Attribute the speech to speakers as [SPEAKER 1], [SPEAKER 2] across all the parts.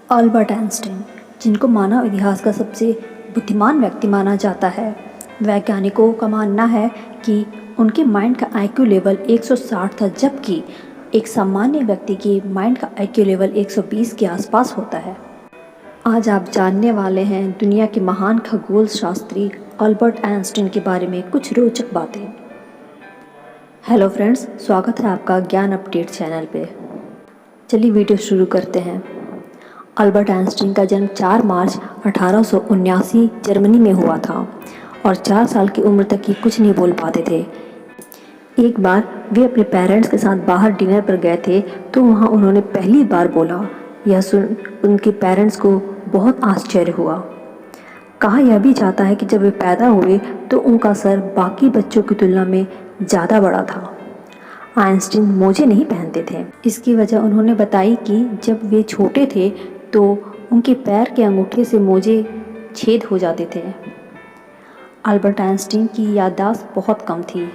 [SPEAKER 1] Albert Einstein, जिनको मानव इतिहास का सबसे बुद्धिमान व्यक्ति माना जाता है, वैज्ञानिकों का मानना है कि उनके माइंड का आईक्यू लेवल 160 था, जबकि एक सामान्य व्यक्ति की माइंड का आईक्यू लेवल 120 के आसपास होता है। आज आप जानने वाले हैं दुनिया के महान खगोल शास्त्री अल्बर्ट आइंस्टीन के बारे में कुछ रोचक बातें। हेलो फ्रेंड्स, स्वागत है आपका ज्ञान अपडेट चैनल पे। चलिए वीडियो शुरू करते हैं। अल्बर्ट आइंस्टीन का जन्म 4 मार्च 1879 जर्मनी में हुआ था और 4 साल की उम्र तक ही कुछ नहीं बोल पाते थे। एक बार वे अपने पेरेंट्स के साथ बाहर डिनर पर गए थे तो वहाँ उन्होंने पहली बार बोला। यह सुन उनके पेरेंट्स को बहुत आश्चर्य हुआ। कहा यह भी जाता है कि जब वे पैदा हुए तो उनका सर बाकी बच्चों की तुलना में ज़्यादा बड़ा था। आइंस्टीन मोजे नहीं पहनते थे। इसकी वजह उन्होंने बताई कि जब वे छोटे थे तो उनके पैर के अंगूठे से मोजे छेद हो जाते थे। अल्बर्ट आइंस्टीन की याददाश्त बहुत कम थी,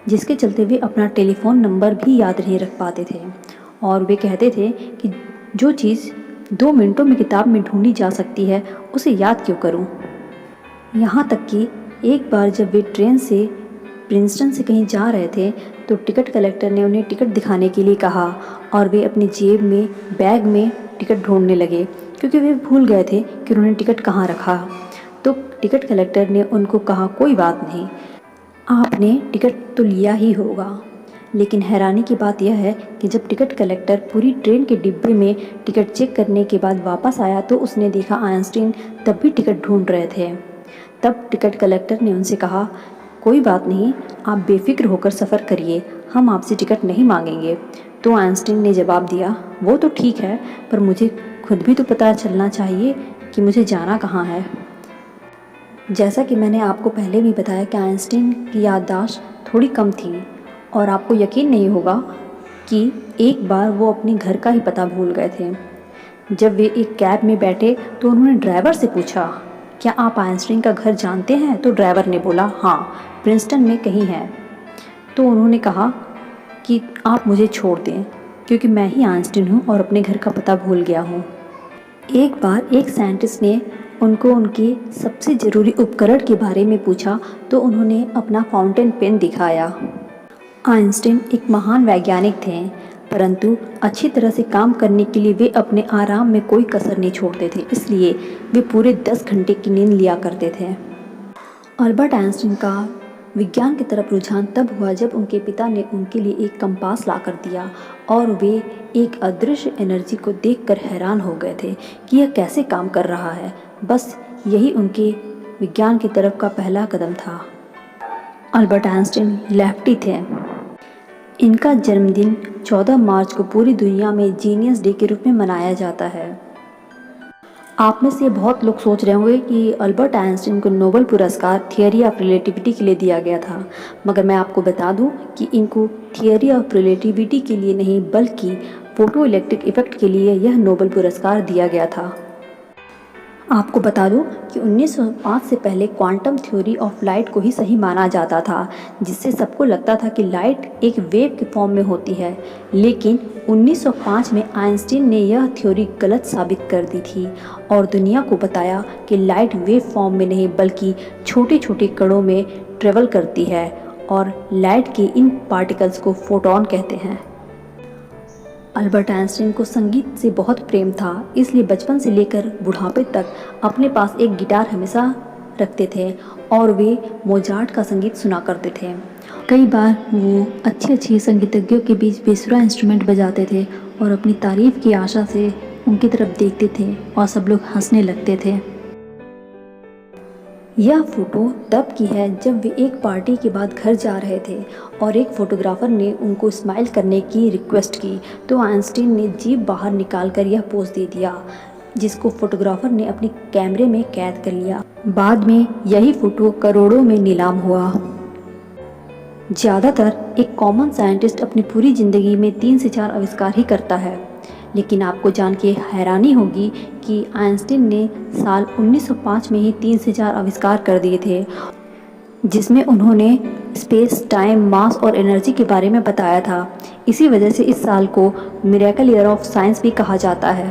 [SPEAKER 1] जिसके चलते वे अपना टेलीफोन नंबर भी याद नहीं रख पाते थे और वे कहते थे कि जो चीज़ 2 मिनटों में किताब में ढूंढी जा सकती है उसे याद क्यों करूं। यहाँ तक कि एक बार जब वे ट्रेन से प्रिंसटन से कहीं जा रहे थे तो टिकट कलेक्टर ने उन्हें टिकट दिखाने के लिए कहा और वे अपनी जेब में बैग में टिकट ढूंढने लगे, क्योंकि वे भूल गए थे कि उन्होंने टिकट कहाँ रखा। तो टिकट कलेक्टर ने उनको कहा, कोई बात नहीं, आपने टिकट तो लिया ही होगा। लेकिन हैरानी की बात यह है कि जब टिकट कलेक्टर पूरी ट्रेन के डिब्बे में टिकट चेक करने के बाद वापस आया तो उसने देखा आइंस्टीन तब भी टिकट ढूंढ रहे थे। तब टिकट कलेक्टर ने उनसे कहा, कोई बात नहीं, आप बेफिक्र होकर सफ़र करिए, हम आपसे टिकट नहीं मांगेंगे। तो आइंस्टीन ने जवाब दिया, वो तो ठीक है, पर मुझे खुद भी तो पता चलना चाहिए कि मुझे जाना कहाँ है। जैसा कि मैंने आपको पहले भी बताया कि आइंस्टीन की याददाश्त थोड़ी कम थी और आपको यकीन नहीं होगा कि एक बार वो अपने घर का ही पता भूल गए थे। जब वे एक कैब में बैठे तो उन्होंने ड्राइवर से पूछा, क्या आप आइंस्टीन का घर जानते हैं? तो ड्राइवर ने बोला, हाँ, प्रिंसटन में कहीं है। तो उन्होंने कहा कि आप मुझे छोड़ दें, क्योंकि मैं ही आइंस्टीन हूँ और अपने घर का पता भूल गया हूँ। एक बार एक साइंटिस्ट ने उनको उनके सबसे ज़रूरी उपकरण के बारे में पूछा तो उन्होंने अपना फाउंटेन पेन दिखाया। आइंस्टीन एक महान वैज्ञानिक थे, परंतु अच्छी तरह से काम करने के लिए वे अपने आराम में कोई कसर नहीं छोड़ते थे, इसलिए वे पूरे 10 घंटे की नींद लिया करते थे। अल्बर्ट आइंस्टीन का विज्ञान की तरफ रुझान तब हुआ जब उनके पिता ने उनके लिए एक कंपास ला कर दिया और वे एक अदृश्य एनर्जी को देखकर हैरान हो गए थे कि यह कैसे काम कर रहा है। बस यही उनके विज्ञान की तरफ का पहला कदम था। अल्बर्ट आइंस्टीन लेफ्टी थे। इनका जन्मदिन 14 मार्च को पूरी दुनिया में जीनियस डे के रूप में मनाया जाता है। आप में से बहुत लोग सोच रहे होंगे कि अल्बर्ट आइंस्टीन को नोबेल पुरस्कार थियरी ऑफ रिलेटिविटी के लिए दिया गया था, मगर मैं आपको बता दूं कि इनको थियरी ऑफ रिलेटिविटी के लिए नहीं बल्कि फोटो इलेक्ट्रिक इफेक्ट के लिए यह नोबेल पुरस्कार दिया गया था। आपको बता दूं कि 1905 से पहले क्वांटम थ्योरी ऑफ लाइट को ही सही माना जाता था, जिससे सबको लगता था कि लाइट एक वेव के फॉर्म में होती है। लेकिन 1905 में आइंस्टीन ने यह थ्योरी गलत साबित कर दी थी और दुनिया को बताया कि लाइट वेव फॉर्म में नहीं बल्कि छोटे छोटे कणों में ट्रेवल करती है और लाइट के इन पार्टिकल्स को फोटॉन कहते हैं। अल्बर्ट आइंस्टीन को संगीत से बहुत प्रेम था, इसलिए बचपन से लेकर बुढ़ापे तक अपने पास एक गिटार हमेशा रखते थे और वे मोजार्ट का संगीत सुना करते थे। कई बार वो अच्छे संगीतज्ञों के बीच बेसुरा इंस्ट्रूमेंट बजाते थे और अपनी तारीफ की आशा से उनकी तरफ देखते थे और सब लोग हंसने लगते थे। यह फोटो तब की है जब वे एक पार्टी के बाद घर जा रहे थे और एक फोटोग्राफर ने उनको स्माइल करने की रिक्वेस्ट की तो आइंस्टीन ने जीभ बाहर निकालकर यह पोज दे दिया, जिसको फोटोग्राफर ने अपने कैमरे में कैद कर लिया। बाद में यही फोटो करोड़ों में नीलाम हुआ। ज़्यादातर एक कॉमन साइंटिस्ट अपनी पूरी ज़िंदगी में 3 से 4 आविष्कार ही करता है, लेकिन आपको जान के हैरानी होगी कि आइंस्टीन ने साल 1905 में ही 3 से 4 आविष्कार कर दिए थे, जिसमें उन्होंने स्पेस, टाइम, मास और एनर्जी के बारे में बताया था। इसी वजह से इस साल को मिरेकल ईयर ऑफ साइंस भी कहा जाता है।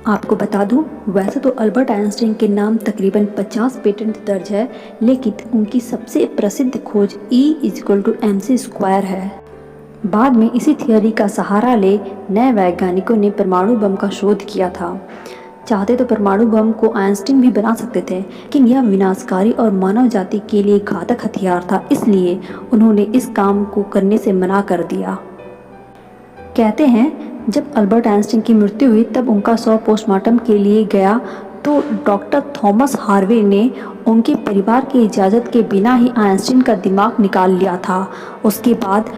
[SPEAKER 1] आपको बता दूं, वैसे तो अल्बर्ट आइंस्टीन के नाम तकरीबन 50 पेटेंट दर्ज है, लेकिन उनकी सबसे प्रसिद्ध खोज E=mc² है। बाद में इसी थियोरी का सहारा ले नए वैज्ञानिकों ने परमाणु बम का शोध किया था। चाहते तो परमाणु बम को आइंस्टीन भी बना सकते थे, लेकिन यह विनाशकारी और मानव जाति के लिए घातक हथियार था, इसलिए उन्होंने इस काम को करने से मना कर दिया। कहते हैं जब अल्बर्ट आइंस्टीन की मृत्यु हुई तब उनका शव पोस्टमार्टम के लिए गया तो डॉक्टर थॉमस हार्वे ने उनके परिवार की इजाज़त के बिना ही आइंस्टीन का दिमाग निकाल लिया था। उसके बाद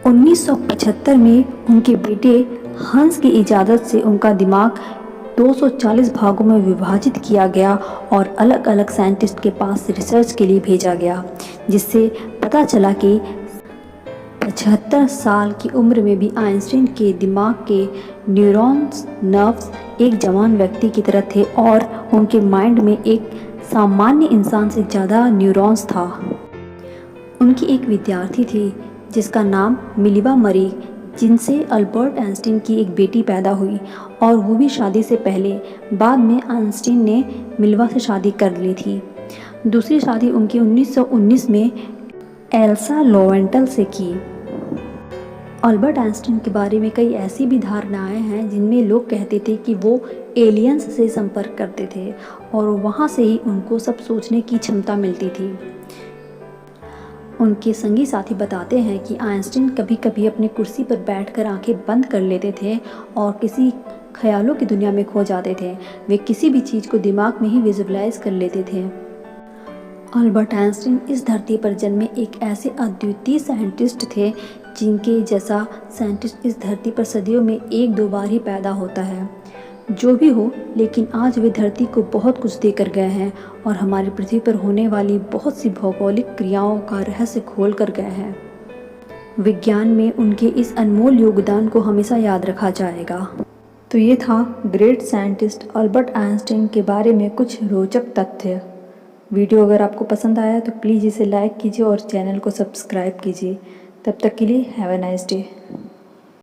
[SPEAKER 1] 1975 में उनके बेटे हंस की इजाज़त से उनका दिमाग 240 भागों में विभाजित किया गया और अलग अलग साइंटिस्ट के पास रिसर्च के लिए भेजा गया, जिससे पता चला कि 75 साल की उम्र में भी आइंस्टीन के दिमाग के न्यूरॉन्स नर्व्स एक जवान व्यक्ति की तरह थे और उनके माइंड में एक सामान्य इंसान से ज़्यादा न्यूरॉन्स था। उनकी एक विद्यार्थी थी जिसका नाम मिलिबा मरी, जिनसे अल्बर्ट आइंस्टीन की एक बेटी पैदा हुई और वो भी शादी से पहले। बाद में आइंस्टीन ने मिल्वा से शादी कर ली थी। दूसरी शादी उनकी 1919 में एल्सा लोवेंटल से की। अल्बर्ट आइंस्टीन के बारे में कई ऐसी भी धारणाएं हैं जिनमें लोग कहते थे कि वो एलियंस से संपर्क करते थे और वहाँ से ही उनको सब सोचने की क्षमता मिलती थी। उनके संगी साथी बताते हैं कि आइंस्टीन कभी कभी अपनी कुर्सी पर बैठकर आंखें बंद कर लेते थे और किसी ख्यालों की दुनिया में खो जाते थे। वे किसी भी चीज़ को दिमाग में ही विजुअलाइज कर लेते थे। अल्बर्ट आइंस्टीन इस धरती पर जन्मे एक ऐसे अद्वितीय साइंटिस्ट थे जिनके जैसा साइंटिस्ट इस धरती पर सदियों में एक दो बार ही पैदा होता है। जो भी हो, लेकिन आज वे धरती को बहुत कुछ देकर गए हैं और हमारी पृथ्वी पर होने वाली बहुत सी भौगोलिक क्रियाओं का रहस्य खोल कर गए हैं। विज्ञान में उनके इस अनमोल योगदान को हमेशा याद रखा जाएगा। तो ये था ग्रेट साइंटिस्ट अल्बर्ट आइंस्टीन के बारे में कुछ रोचक तथ्य। वीडियो अगर आपको पसंद आया तो प्लीज़ इसे लाइक कीजिए और चैनल को सब्सक्राइब कीजिए। तब तक के लिए हैव अ नाइस डे।